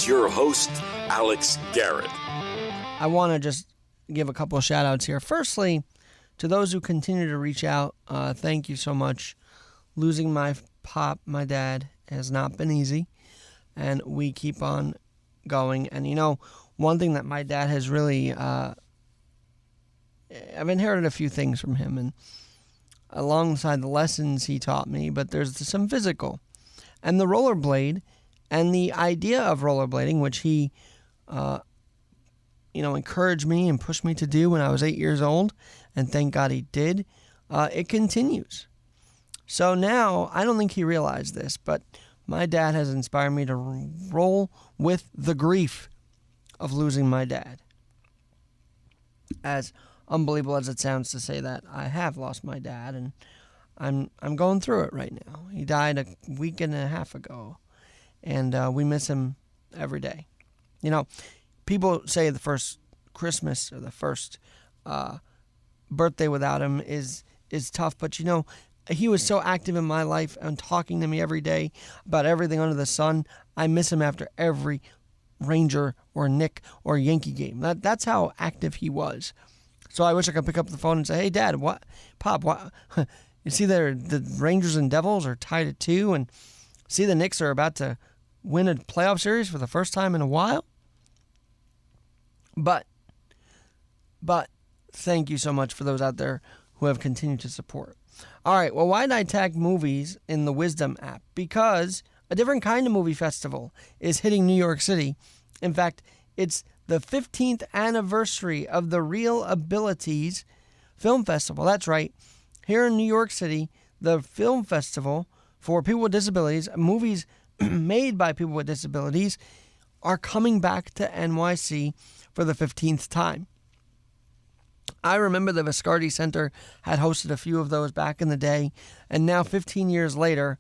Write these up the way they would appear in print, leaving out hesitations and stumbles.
Here's your host, Alex Garrett. I want to just give a couple of shout outs here. Firstly, to those who continue to reach out, thank you so much. Losing my dad, has not been easy, and we keep on going. And one thing that my dad has really, I've inherited a few things from him, and alongside the lessons he taught me, but there's some physical. And the rollerblade and the idea of rollerblading, which he, encouraged me and pushed me to do when I was 8 years old, and thank God he did, it continues. So now, I don't think he realized this, but my dad has inspired me to roll with the grief of losing my dad. As unbelievable as it sounds to say that, I have lost my dad, and I'm going through it right now. He died a week and a half ago, and we miss him every day. People say the first Christmas or the first birthday without him is tough, but he was so active in my life and talking to me every day about everything under the sun. I miss him after every Ranger or Knick or Yankee game. That's how active he was. So I wish I could pick up the phone and say, "Hey, Dad, Pop, you see the Rangers and Devils are tied at 2, and see the Knicks are about to win a playoff series for the first time in a while?" But thank you so much for those out there who have continued to support. All right, well, why did I tag movies in the Wisdom app? Because a different kind of movie festival is hitting New York City. In fact, it's the 15th anniversary of the ReelAbilities Film Festival. That's right. Here in New York City, the film festival for people with disabilities, movies made by people with disabilities, are coming back to NYC for the 15th time. I remember the Viscardi Center had hosted a few of those back in the day, and now 15 years later,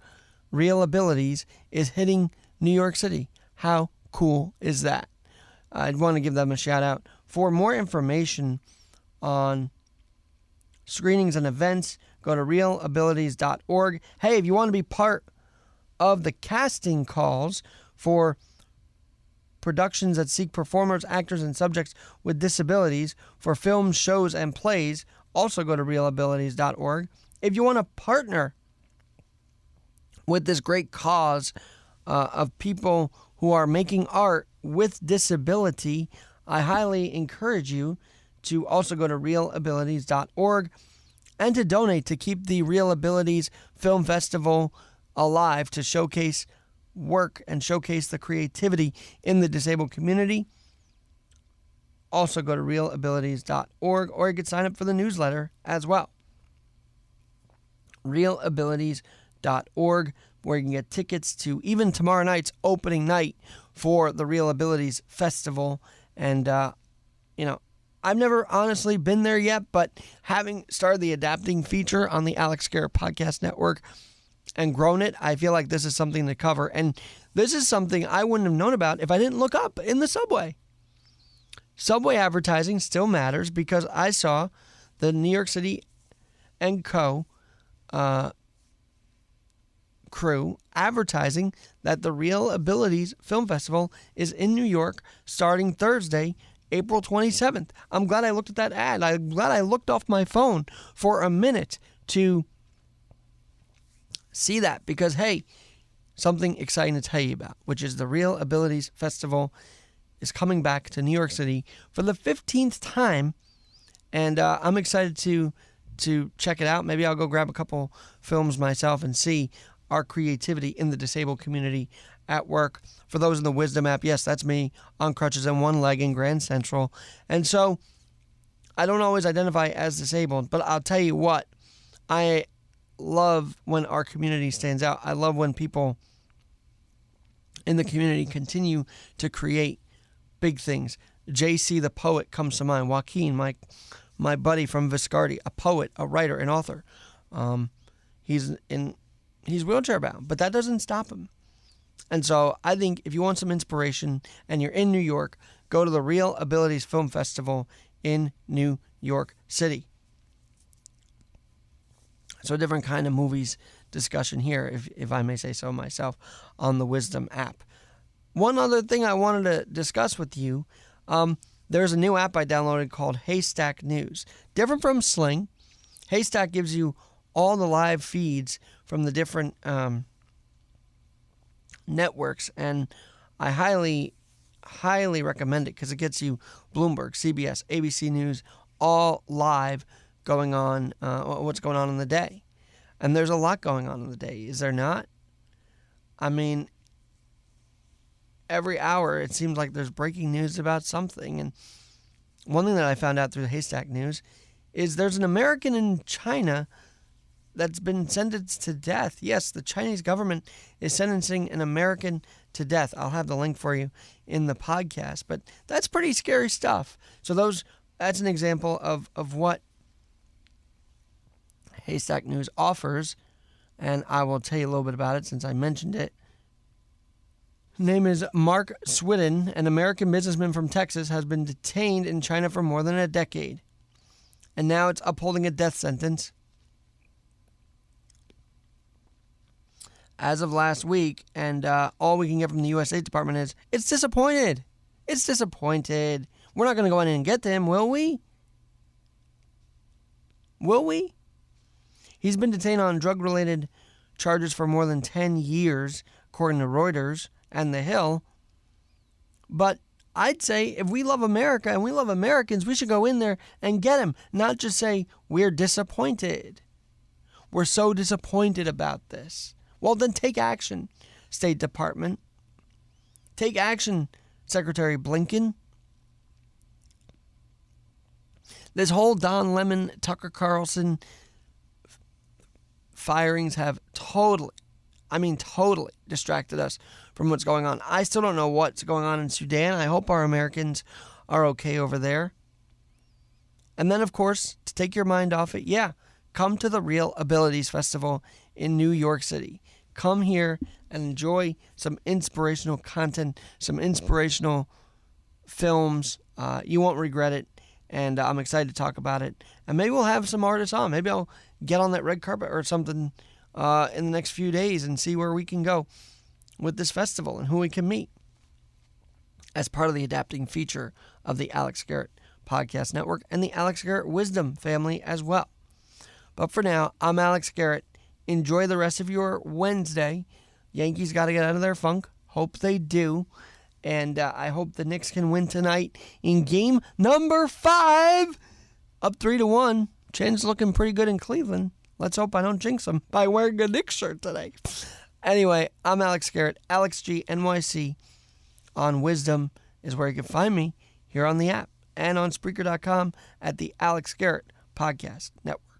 ReelAbilities is hitting New York City. How cool is that? I'd want to give them a shout out. For more information on screenings and events, go to ReelAbilities.org. Hey, if you want to be part of the casting calls for productions that seek performers, actors, and subjects with disabilities for films, shows, and plays, also go to ReelAbilities.org. If you want to partner with this great cause of people who are making art with disability, I highly encourage you to also go to ReelAbilities.org and to donate to keep the ReelAbilities Film Festival alive, to showcase work and showcase the creativity in the disabled community. Also go to ReelAbilities.org, or you could sign up for the newsletter as well. ReelAbilities.org, where you can get tickets to even tomorrow night's opening night for the ReelAbilities Festival. And, I've never honestly been there yet, but having started the Adapting feature on the Alex Garrett Podcast Network and grown it, I feel like this is something to cover. And this is something I wouldn't have known about if I didn't look up in the subway. Subway advertising still matters, because I saw the New York City & Co. crew advertising that the ReelAbilities Film Festival is in New York starting Thursday, April 27th. I'm glad I looked at that ad. I'm glad I looked off my phone for a minute to see that, because, hey, something exciting to tell you about, which is the ReelAbilities Festival is coming back to New York City for the 15th time, and I'm excited to check it out. Maybe I'll go grab a couple films myself and see our creativity in the disabled community at work. For those in the Wisdom app, yes, that's me on crutches and one leg in Grand Central, and so I don't always identify as disabled, but I'll tell you what, I love when our community stands out. I love when people in the community continue to create big things. JC the poet comes to mind. Joaquin, my buddy from Viscardi, a poet, a writer, an author. He's wheelchair bound, but that doesn't stop him. And so I think if you want some inspiration and you're in New York, go to the ReelAbilities Film Festival in New York City. So a different kind of movies discussion here, if I may say so myself, on the Wisdom app. One other thing I wanted to discuss with you, there's a new app I downloaded called Haystack News. Different from Sling, Haystack gives you all the live feeds from the different networks, and I highly recommend it because it gets you Bloomberg, CBS, ABC News, all live going on, what's going on in the day. And there's a lot going on in the day, is there not? I mean, every hour it seems like there's breaking news about something. And one thing that I found out through the Haystack News is there's an American in China that's been sentenced to death. Yes, the Chinese government is sentencing an American to death. I'll have the link for you in the podcast, but that's pretty scary stuff. So that's an example of what Haystack News offers, and I will tell you a little bit about it since I mentioned it. His name is Mark Swidden, an American businessman from Texas, has been detained in China for more than a decade, and now it's upholding a death sentence. As of last week, and all we can get from the U.S. State Department is, it's disappointed. It's disappointed. We're not going to go in and get him, will we? Will we? He's been detained on drug-related charges for more than 10 years, according to Reuters and The Hill. But I'd say if we love America and we love Americans, we should go in there and get him, not just say, we're disappointed. We're so disappointed about this. Well, then take action, State Department. Take action, Secretary Blinken. This whole Don Lemon, Tucker Carlson firings have totally distracted us from what's going on. I still don't know what's going on in Sudan. I hope our Americans are okay over there. And then, of course, to take your mind off it, come to the ReelAbilities Festival in New York City. Come here and enjoy some inspirational content, some inspirational films. You won't regret it, and I'm excited to talk about it. And maybe we'll have some artists on. Maybe I'll get on that red carpet or something in the next few days and see where we can go with this festival and who we can meet as part of the adapting feature of the Alex Garrett Podcast Network and the Alex Garrett Wisdom family as well. But for now, I'm Alex Garrett. Enjoy the rest of your Wednesday. Yankees got to get out of their funk. Hope they do. And I hope the Knicks can win tonight in game number 5. Up 3-1. Chin's looking pretty good in Cleveland. Let's hope I don't jinx them by wearing a Knicks shirt today. Anyway, I'm Alex Garrett. Alex G NYC on Wisdom is where you can find me here on the app and on Spreaker.com at the Alex Garrett Podcast Network.